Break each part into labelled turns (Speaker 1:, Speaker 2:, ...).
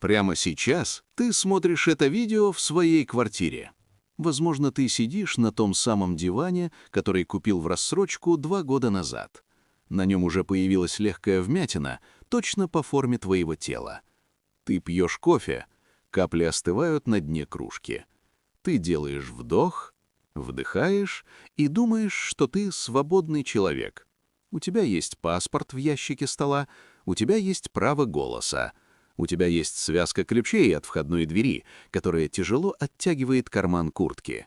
Speaker 1: Прямо сейчас ты смотришь это видео в своей квартире. Возможно, ты сидишь на том самом диване, который купил в рассрочку 2 года назад. На нем уже появилась легкая вмятина, точно по форме твоего тела. Ты пьешь кофе, капли остывают на дне кружки. Ты делаешь вдох, вдыхаешь и думаешь, что ты свободный человек. У тебя есть паспорт в ящике стола, у тебя есть право голоса. У тебя есть связка ключей от входной двери, которая тяжело оттягивает карман куртки.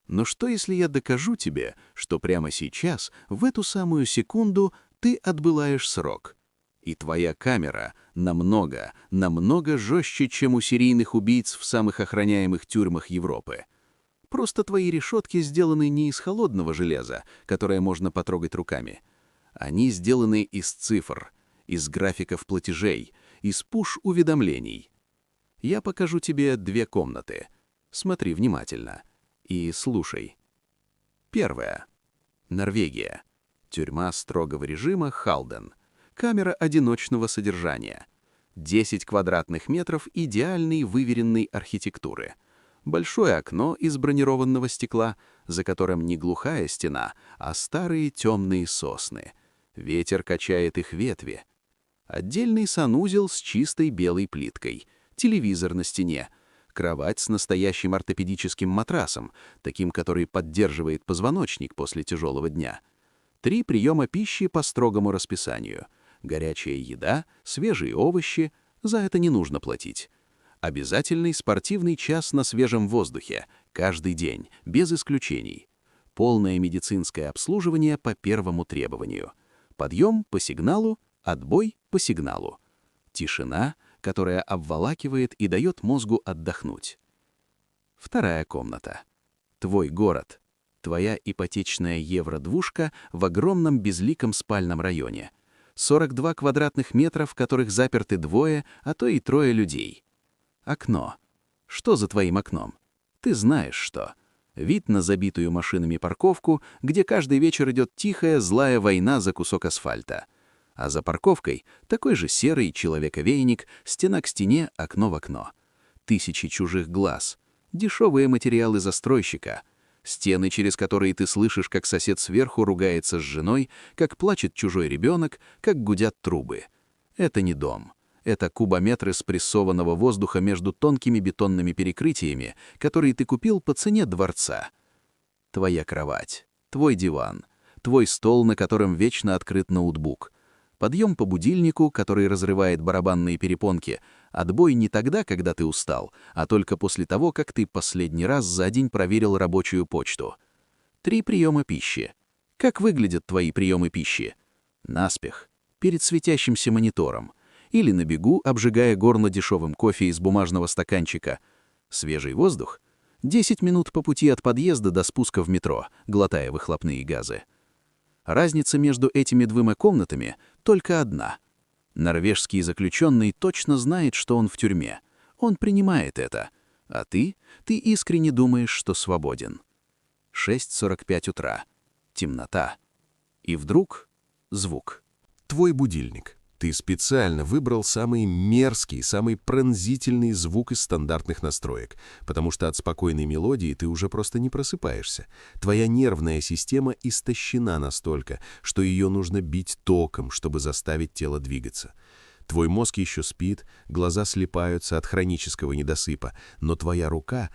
Speaker 1: Но что, если я докажу тебе, что прямо сейчас, в эту самую секунду, ты отбываешь срок? И твоя камера намного жестче, чем у серийных убийц в самых охраняемых тюрьмах Европы. Просто твои решетки сделаны не из холодного железа, которое можно потрогать руками. Они сделаны из цифр, из графиков платежей, из пуш-уведомлений. Я покажу тебе 2 комнаты. Смотри внимательно и слушай. Первая. Норвегия. Тюрьма строгого режима Халден. Камера одиночного содержания. 10 квадратных метров идеальной выверенной архитектуры. Большое окно из бронированного стекла, за которым не глухая стена, а старые темные сосны. Ветер качает их ветви. Отдельный санузел с чистой белой плиткой, телевизор на стене, кровать с настоящим ортопедическим матрасом, таким, который поддерживает позвоночник после тяжелого дня. 3 приема пищи по строгому расписанию. Горячая еда, свежие овощи, за это не нужно платить. Обязательный спортивный час на свежем воздухе, каждый день, без исключений. Полное медицинское обслуживание по первому требованию. Подъем по сигналу, отбой по сигналу. Тишина, которая обволакивает и дает мозгу отдохнуть. Вторая комната. Твой город. Твоя ипотечная евро-двушка в огромном безликом спальном районе. 42 квадратных метра, в которых заперты 2, а то и 3 людей. Окно. Что за твоим окном? Ты знаешь, что. Вид на забитую машинами парковку, где каждый вечер идет тихая, злая война за кусок асфальта. А за парковкой такой же серый человековейник, стена к стене, окно в окно. Тысячи чужих глаз. Дешевые материалы застройщика. Стены, через которые ты слышишь, как сосед сверху ругается с женой, как плачет чужой ребенок, как гудят трубы. Это не дом. Это кубометры спрессованного воздуха между тонкими бетонными перекрытиями, которые ты купил по цене дворца. Твоя кровать, твой диван, твой стол, на котором вечно открыт ноутбук. Подъем по будильнику, который разрывает барабанные перепонки. Отбой не тогда, когда ты устал, а только после того, как ты последний раз за день проверил рабочую почту. 3 приема пищи. Как выглядят твои приемы пищи? Наспех, перед светящимся монитором. Или на бегу, обжигая горло дешевым кофе из бумажного стаканчика. Свежий воздух? 10 минут по пути от подъезда до спуска в метро, глотая выхлопные газы. Разница между этими 2 комнатами только одна. Норвежский заключенный точно знает, что он в тюрьме. Он принимает это. А ты искренне думаешь, что свободен. 6:45 утра. Темнота. И вдруг звук.
Speaker 2: Твой будильник. Ты специально выбрал самый мерзкий, самый пронзительный звук из стандартных настроек, потому что от спокойной мелодии ты уже просто не просыпаешься. Твоя нервная система истощена настолько, что ее нужно бить током, чтобы заставить тело двигаться. Твой мозг еще спит, глаза слипаются от хронического недосыпа, но твоя рука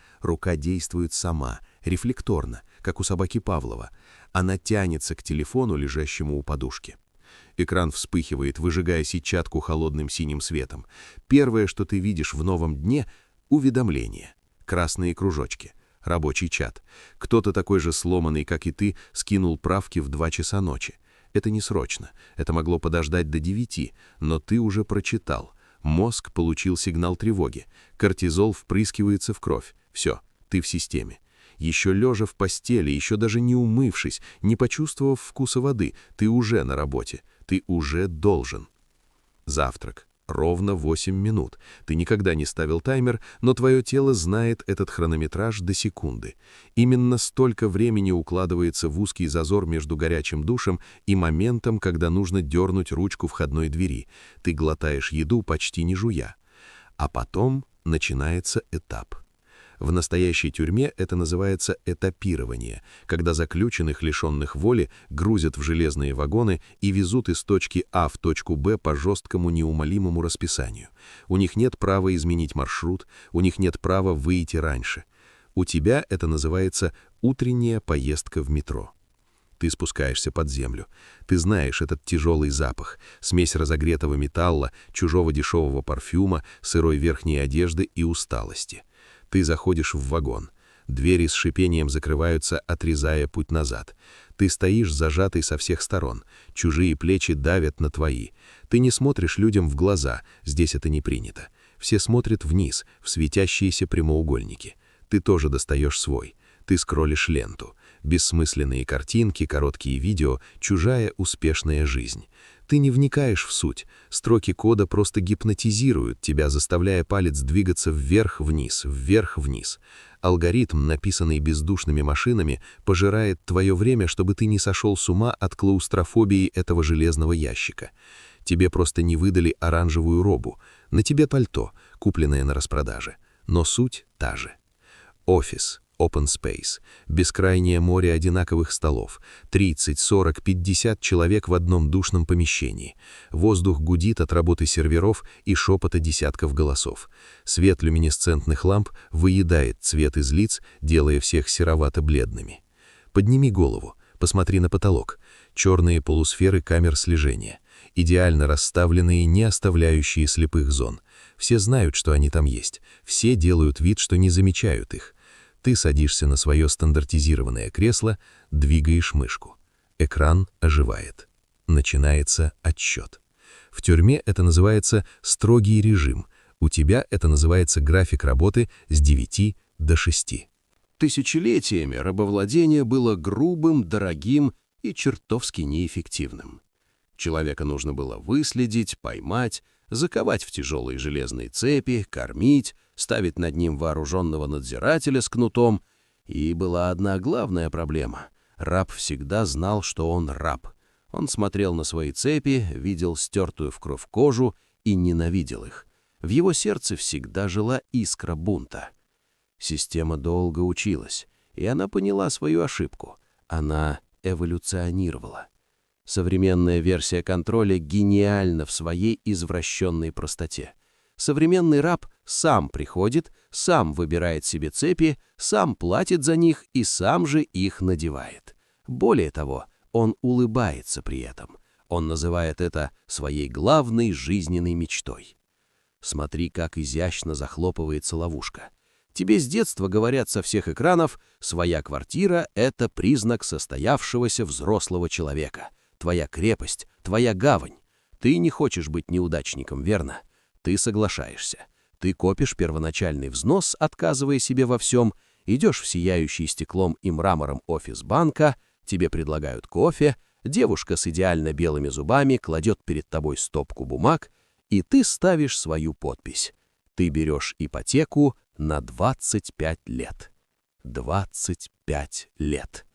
Speaker 2: действует сама, рефлекторно, как у собаки Павлова. Она тянется к телефону, лежащему у подушки. Экран вспыхивает, выжигая сетчатку холодным синим светом. Первое, что ты видишь в новом дне — уведомление. Красные кружочки. Рабочий чат. Кто-то такой же сломанный, как и ты, скинул правки в 2 часа ночи. Это не срочно. Это могло подождать до 9, но ты уже прочитал. Мозг получил сигнал тревоги. Кортизол впрыскивается в кровь. Все, ты в системе. Еще лежа в постели, еще даже не умывшись, не почувствовав вкуса воды, ты уже на работе. Ты уже должен. Завтрак. Ровно 8 минут. Ты никогда не ставил таймер, но твое тело знает этот хронометраж до секунды. Именно столько времени укладывается в узкий зазор между горячим душем и моментом, когда нужно дернуть ручку входной двери. Ты глотаешь еду, почти не жуя. А потом начинается этап. В настоящей тюрьме это называется этапирование, когда заключенных, лишенных воли, грузят в железные вагоны и везут из точки А в точку Б по жесткому неумолимому расписанию. У них нет права изменить маршрут, у них нет права выйти раньше. У тебя это называется утренняя поездка в метро. Ты спускаешься под землю. Ты знаешь этот тяжелый запах, смесь разогретого металла, чужого дешевого парфюма, сырой верхней одежды и усталости. Ты заходишь в вагон. Двери с шипением закрываются, отрезая путь назад. Ты стоишь зажатый со всех сторон. Чужие плечи давят на твои. Ты не смотришь людям в глаза, здесь это не принято. Все смотрят вниз, в светящиеся прямоугольники. Ты тоже достаешь свой. Ты скроллишь ленту. Бессмысленные картинки, короткие видео, чужая успешная жизнь. Ты не вникаешь в суть. Строки кода просто гипнотизируют тебя, заставляя палец двигаться вверх-вниз, вверх-вниз. Алгоритм, написанный бездушными машинами, пожирает твое время, чтобы ты не сошел с ума от клаустрофобии этого железного ящика. Тебе просто не выдали оранжевую робу. На тебе пальто, купленное на распродаже. Но суть та же. Офис. Open Space. Бескрайнее море одинаковых столов. 30, 40, 50 человек в одном душном помещении. Воздух гудит от работы серверов и шепота десятков голосов. Свет люминесцентных ламп выедает цвет из лиц, делая всех серовато-бледными. Подними голову, посмотри на потолок. Черные полусферы камер слежения. Идеально расставленные, не оставляющие слепых зон. Все знают, что они там есть. Все делают вид, что не замечают их. Ты садишься на свое стандартизированное кресло, двигаешь мышку. Экран оживает. Начинается отсчет. В тюрьме это называется строгий режим. У тебя это называется график работы с 9 до 6.
Speaker 1: Тысячелетиями рабовладение было грубым, дорогим и чертовски неэффективным. Человека нужно было выследить, поймать, заковать в тяжелые железные цепи, кормить, ставить над ним вооруженного надзирателя с кнутом. И была одна главная проблема. Раб всегда знал, что он раб. Он смотрел на свои цепи, видел стертую в кровь кожу и ненавидел их. В его сердце всегда жила искра бунта. Система долго училась, и она поняла свою ошибку. Она эволюционировала. Современная версия контроля гениальна в своей извращенной простоте. Современный раб сам приходит, сам выбирает себе цепи, сам платит за них и сам же их надевает. Более того, он улыбается при этом. Он называет это своей главной жизненной мечтой. Смотри, как изящно захлопывается ловушка. Тебе с детства говорят со всех экранов: своя квартира — это признак состоявшегося взрослого человека. Твоя крепость, твоя гавань. Ты не хочешь быть неудачником, верно? Ты соглашаешься. Ты копишь первоначальный взнос, отказывая себе во всем, идешь в сияющий стеклом и мрамором офис банка, тебе предлагают кофе, девушка с идеально белыми зубами кладет перед тобой стопку бумаг, и ты ставишь свою подпись. Ты берешь ипотеку на 25 лет. 25 лет.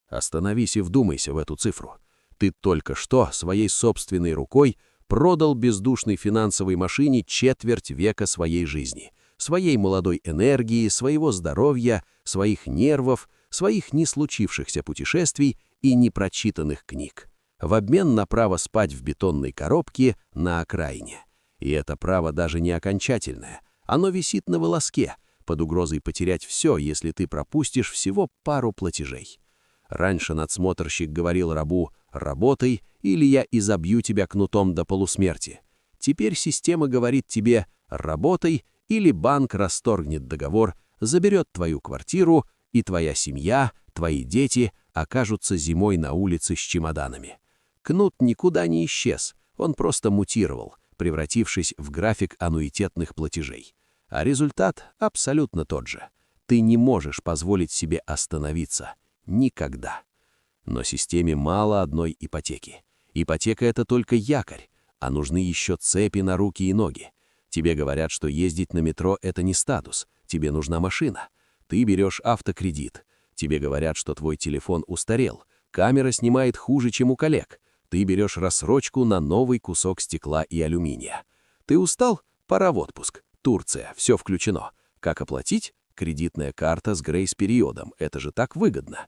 Speaker 1: Остановись и вдумайся в эту цифру. Ты только что своей собственной рукой продал бездушной финансовой машине четверть века своей жизни, своей молодой энергии, своего здоровья, своих нервов, своих не случившихся путешествий и непрочитанных книг, в обмен на право спать в бетонной коробке на окраине. И это право даже не окончательное, оно висит на волоске, под угрозой потерять все, если ты пропустишь всего пару платежей. Раньше надсмотрщик говорил рабу: «Работай, или я изобью тебя кнутом до полусмерти». Теперь система говорит тебе: «Работай, или банк расторгнет договор, заберет твою квартиру, и твоя семья, твои дети окажутся зимой на улице с чемоданами». Кнут никуда не исчез, он просто мутировал, превратившись в график аннуитетных платежей. А результат абсолютно тот же. Ты не можешь позволить себе остановиться. Никогда. Но системе мало одной ипотеки. Ипотека — это только якорь, а нужны еще цепи на руки и ноги. Тебе говорят, что ездить на метро — это не статус, тебе нужна машина. Ты берешь автокредит. Тебе говорят, что твой телефон устарел, камера снимает хуже, чем у коллег. Ты берешь рассрочку на новый кусок стекла и алюминия. Ты устал? Пора в отпуск.
Speaker 3: Турция, все включено. Как оплатить? Кредитная карта с грейс-периодом. Это же так выгодно.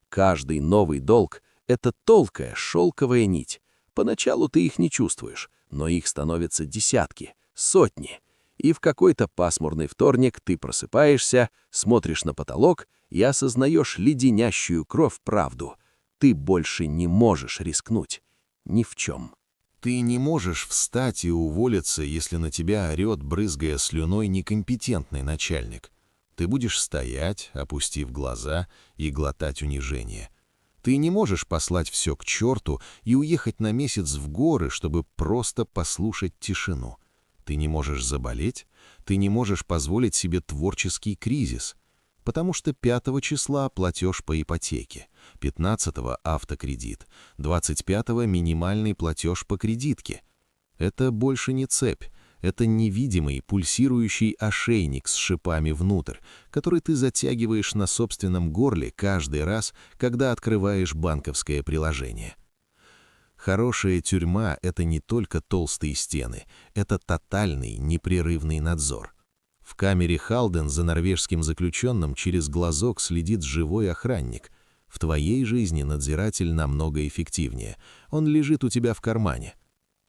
Speaker 3: Каждый новый долг — это тонкая шелковая нить. Поначалу ты их не чувствуешь, но их становятся десятки, сотни. И в какой-то пасмурный вторник ты просыпаешься, смотришь на потолок и осознаешь леденящую кровь правду. Ты больше не можешь рискнуть. Ни в чем.
Speaker 2: Ты не можешь встать и уволиться, если на тебя орет, брызгая слюной, некомпетентный начальник. Ты будешь стоять, опустив глаза, и глотать унижение. Ты не можешь послать все к черту и уехать на месяц в горы, чтобы просто послушать тишину. Ты не можешь заболеть, ты не можешь позволить себе творческий кризис, потому что 5 числа платеж по ипотеке, 15-го автокредит, 25-го минимальный платеж по кредитке. Это больше не цепь, это невидимый пульсирующий ошейник с шипами внутрь, который ты затягиваешь на собственном горле каждый раз, когда открываешь банковское приложение. Хорошая тюрьма — это не только толстые стены, это тотальный, непрерывный надзор. В камере Халден за норвежским заключенным через глазок следит живой охранник. В твоей жизни надзиратель намного эффективнее. Он лежит у тебя в кармане.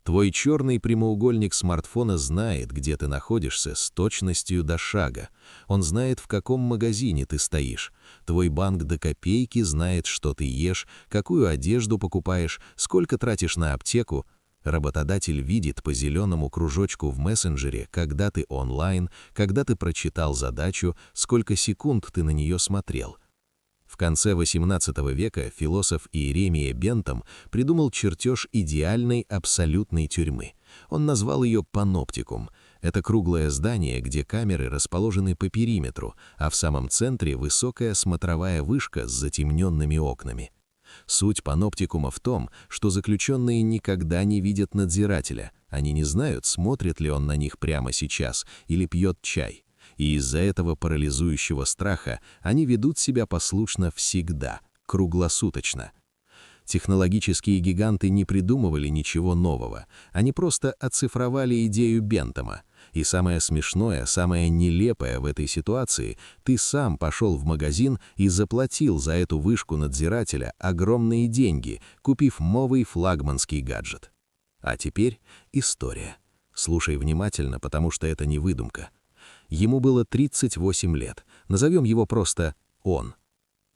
Speaker 2: Твой черный прямоугольник смартфона знает, где ты находишься, с точностью до шага. Он знает, в каком магазине ты стоишь. Твой банк до копейки знает, что ты ешь, какую одежду покупаешь, сколько тратишь на аптеку. Работодатель видит по зеленому кружочку в мессенджере, когда ты онлайн, когда ты прочитал задачу, сколько секунд ты на нее смотрел. В конце XVIII века философ Иеремия Бентам придумал чертеж идеальной абсолютной тюрьмы. Он назвал ее паноптикум. Это круглое здание, где камеры расположены по периметру, а в самом центре высокая смотровая вышка с затемненными окнами. Суть паноптикума в том, что заключенные никогда не видят надзирателя. Они не знают, смотрит ли он на них прямо сейчас или пьет чай. И из-за этого парализующего страха они ведут себя послушно всегда, круглосуточно. Технологические гиганты не придумывали ничего нового, они просто оцифровали идею Бентама. И самое смешное, самое нелепое в этой ситуации, ты сам пошел в магазин и заплатил за эту вышку надзирателя огромные деньги, купив новый флагманский гаджет. А теперь история. Слушай внимательно, потому что это не выдумка. Ему было 38 лет, назовем его просто «он».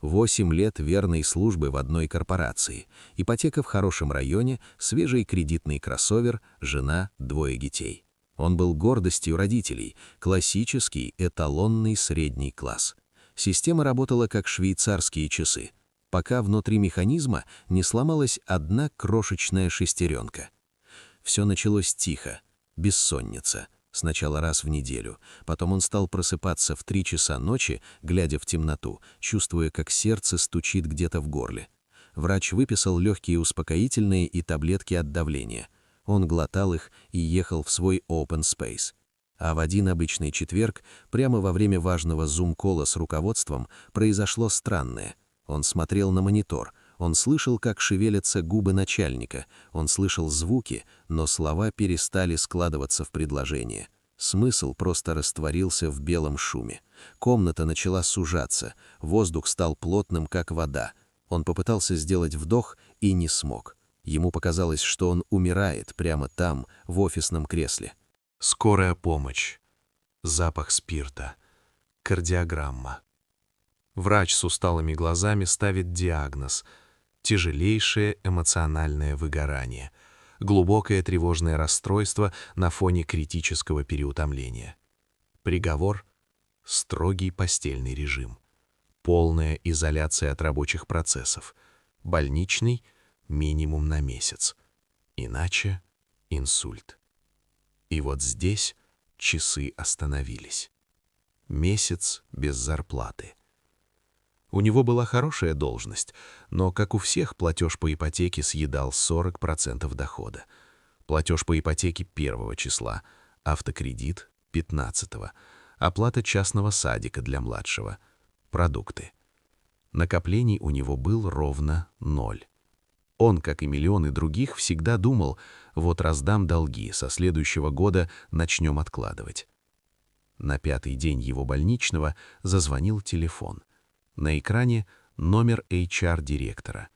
Speaker 2: 8 лет верной службы в одной корпорации, ипотека в хорошем районе, свежий кредитный кроссовер, жена, 2 детей. Он был гордостью родителей, классический эталонный средний класс. Система работала как швейцарские часы, пока внутри механизма не сломалась одна крошечная шестеренка. Все началось тихо, бессонница. Сначала раз в неделю, потом он стал просыпаться в 3 часа ночи, глядя в темноту, чувствуя, как сердце стучит где-то в горле. Врач выписал легкие успокоительные и таблетки от давления. Он глотал их и ехал в свой open space. А в один обычный четверг, прямо во время важного зум-кола с руководством, произошло странное. Он смотрел на монитор, он слышал, как шевелятся губы начальника, он слышал звуки, но слова перестали складываться в предложение. Смысл просто растворился в белом шуме. Комната начала сужаться, воздух стал плотным, как вода. Он попытался сделать вдох и не смог. Ему показалось, что он умирает прямо там, в офисном кресле.
Speaker 4: Скорая помощь. Запах спирта. Кардиограмма. Врач с усталыми глазами ставит диагноз – тяжелейшее эмоциональное выгорание, глубокое тревожное расстройство на фоне критического переутомления. Приговор – строгий постельный режим, полная изоляция от рабочих процессов, больничный – минимум на месяц, иначе – инсульт. И вот здесь часы остановились. Месяц без зарплаты. У него была хорошая должность, но, как у всех, платеж по ипотеке съедал 40% дохода. Платеж по ипотеке 1 числа, автокредит 15-го, оплата частного садика для младшего, продукты. Накоплений у него был ровно 0. Он, как и миллионы других, всегда думал, вот раздам долги, со следующего года начнем откладывать. На 5-й день его больничного зазвонил телефон. На экране номер HR-директора.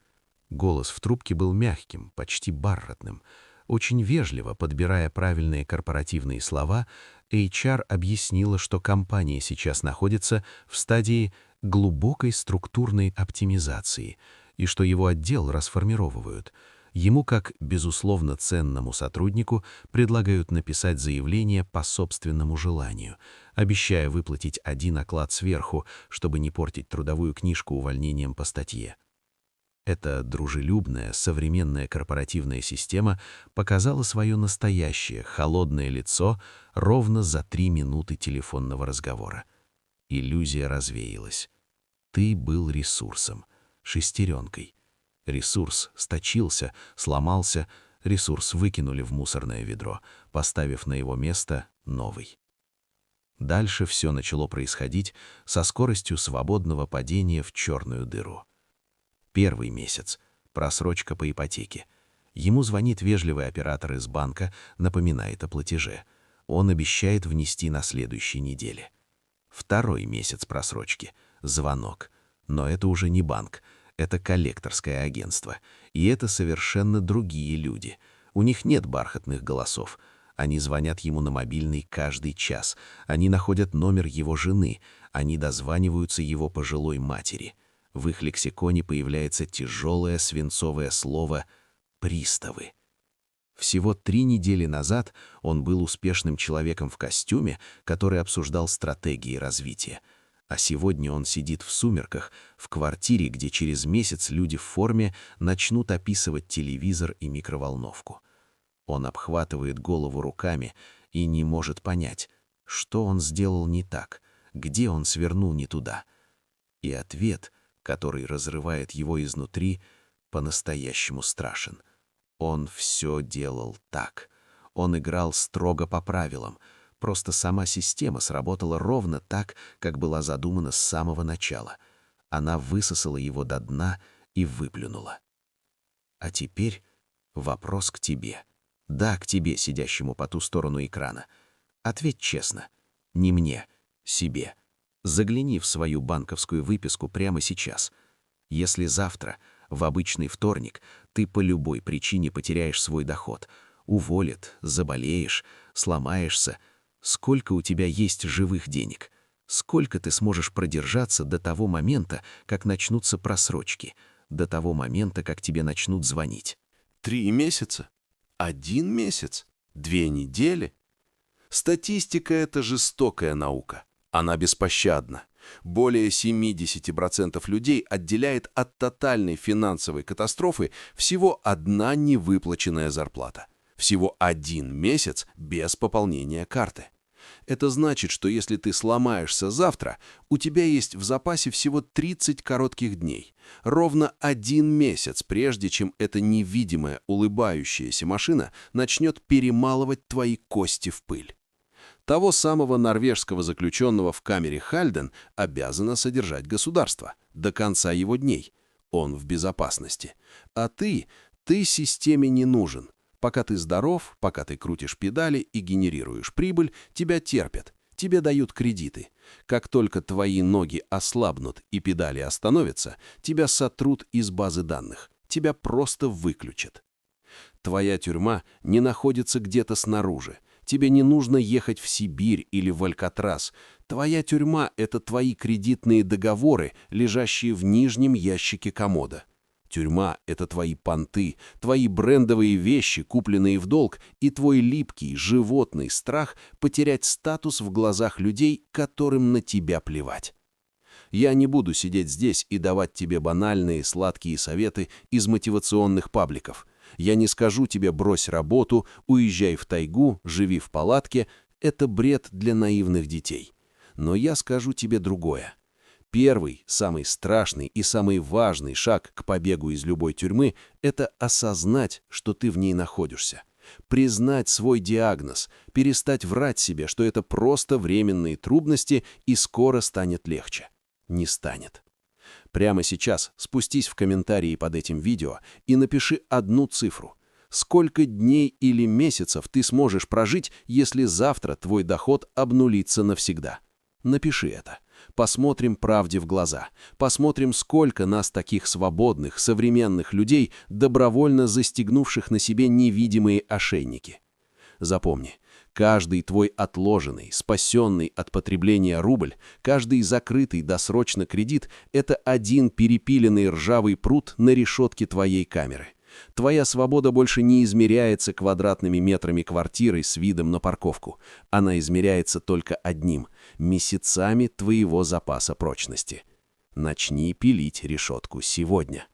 Speaker 4: Голос в трубке был мягким, почти бархатным. Очень вежливо, подбирая правильные корпоративные слова, HR объяснила, что компания сейчас находится в стадии глубокой структурной оптимизации и что его отдел расформировывают. Ему, как безусловно ценному сотруднику, предлагают написать заявление по собственному желанию, обещая выплатить 1 оклад сверху, чтобы не портить трудовую книжку увольнением по статье. Эта дружелюбная, современная корпоративная система показала свое настоящее, холодное лицо ровно за 3 минуты телефонного разговора. Иллюзия развеялась. Ты был ресурсом, шестеренкой. Ресурс сточился, сломался, ресурс выкинули в мусорное ведро, поставив на его место новый. Дальше все начало происходить со скоростью свободного падения в черную дыру. 1-й месяц. Просрочка по ипотеке. Ему звонит вежливый оператор из банка, напоминает о платеже. Он обещает внести на следующей неделе. 2-й месяц просрочки. Звонок. Но это уже не банк. Это коллекторское агентство. И это совершенно другие люди. У них нет бархатных голосов. Они звонят ему на мобильный каждый час. Они находят номер его жены. Они дозваниваются его пожилой матери. В их лексиконе появляется тяжелое свинцовое слово «приставы». Всего 3 недели назад он был успешным человеком в костюме, который обсуждал стратегии развития. А сегодня он сидит в сумерках, в квартире, где через месяц люди в форме начнут описывать телевизор и микроволновку. Он обхватывает голову руками и не может понять, что он сделал не так, где он свернул не туда. И ответ, который разрывает его изнутри, по-настоящему страшен. Он все делал так. Он играл строго по правилам. Просто сама система сработала ровно так, как была задумана с самого начала. Она высосала его до дна и выплюнула. А теперь вопрос к тебе. Да, к тебе, сидящему по ту сторону экрана. Ответь честно. Не мне, себе. Загляни в свою банковскую выписку прямо сейчас. Если завтра, в обычный вторник, ты по любой причине потеряешь свой доход, уволят, заболеешь, сломаешься, сколько у тебя есть живых денег? Сколько ты сможешь продержаться до того момента, как начнутся просрочки, до того момента, как тебе начнут звонить?
Speaker 1: 3 месяца? 1 месяц? 2 недели? Статистика — это жестокая наука. Она беспощадна. Более 70% людей отделяет от тотальной финансовой катастрофы всего 1 невыплаченная зарплата. Всего 1 месяц без пополнения карты. Это значит, что если ты сломаешься завтра, у тебя есть в запасе всего 30 коротких дней. Ровно 1 месяц, прежде чем эта невидимая улыбающаяся машина начнет перемалывать твои кости в пыль. Того самого норвежского заключенного в камере Хальден обязано содержать государство до конца его дней. Он в безопасности. А ты системе не нужен. Пока ты здоров, пока ты крутишь педали и генерируешь прибыль, тебя терпят, тебе дают кредиты. Как только твои ноги ослабнут и педали остановятся, тебя сотрут из базы данных, тебя просто выключат. Твоя тюрьма не находится где-то снаружи. Тебе не нужно ехать в Сибирь или в Алькатрас. Твоя тюрьма — это твои кредитные договоры, лежащие в нижнем ящике комода. Тюрьма — это твои понты, твои брендовые вещи, купленные в долг, и твой липкий, животный страх потерять статус в глазах людей, которым на тебя плевать. Я не буду сидеть здесь и давать тебе банальные сладкие советы из мотивационных пабликов. Я не скажу тебе «брось работу», «уезжай в тайгу», «живи в палатке». Это бред для наивных детей. Но я скажу тебе другое. Первый, самый страшный и самый важный шаг к побегу из любой тюрьмы – это осознать, что ты в ней находишься. Признать свой диагноз, перестать врать себе, что это просто временные трудности и скоро станет легче. Не станет. Прямо сейчас спустись в комментарии под этим видео и напиши 1 цифру.
Speaker 3: Сколько дней или месяцев ты сможешь прожить, если завтра твой доход обнулится навсегда? Напиши это. Посмотрим правде в глаза. Посмотрим, сколько нас таких свободных, современных людей, добровольно застегнувших на себе невидимые ошейники. Запомни, каждый твой отложенный, спасенный от потребления рубль, каждый закрытый досрочно кредит – это один перепиленный ржавый прут на решетке твоей камеры. Твоя свобода больше не измеряется квадратными метрами квартиры с видом на парковку. Она измеряется только одним – месяцами твоего запаса прочности. Начни пилить решетку сегодня.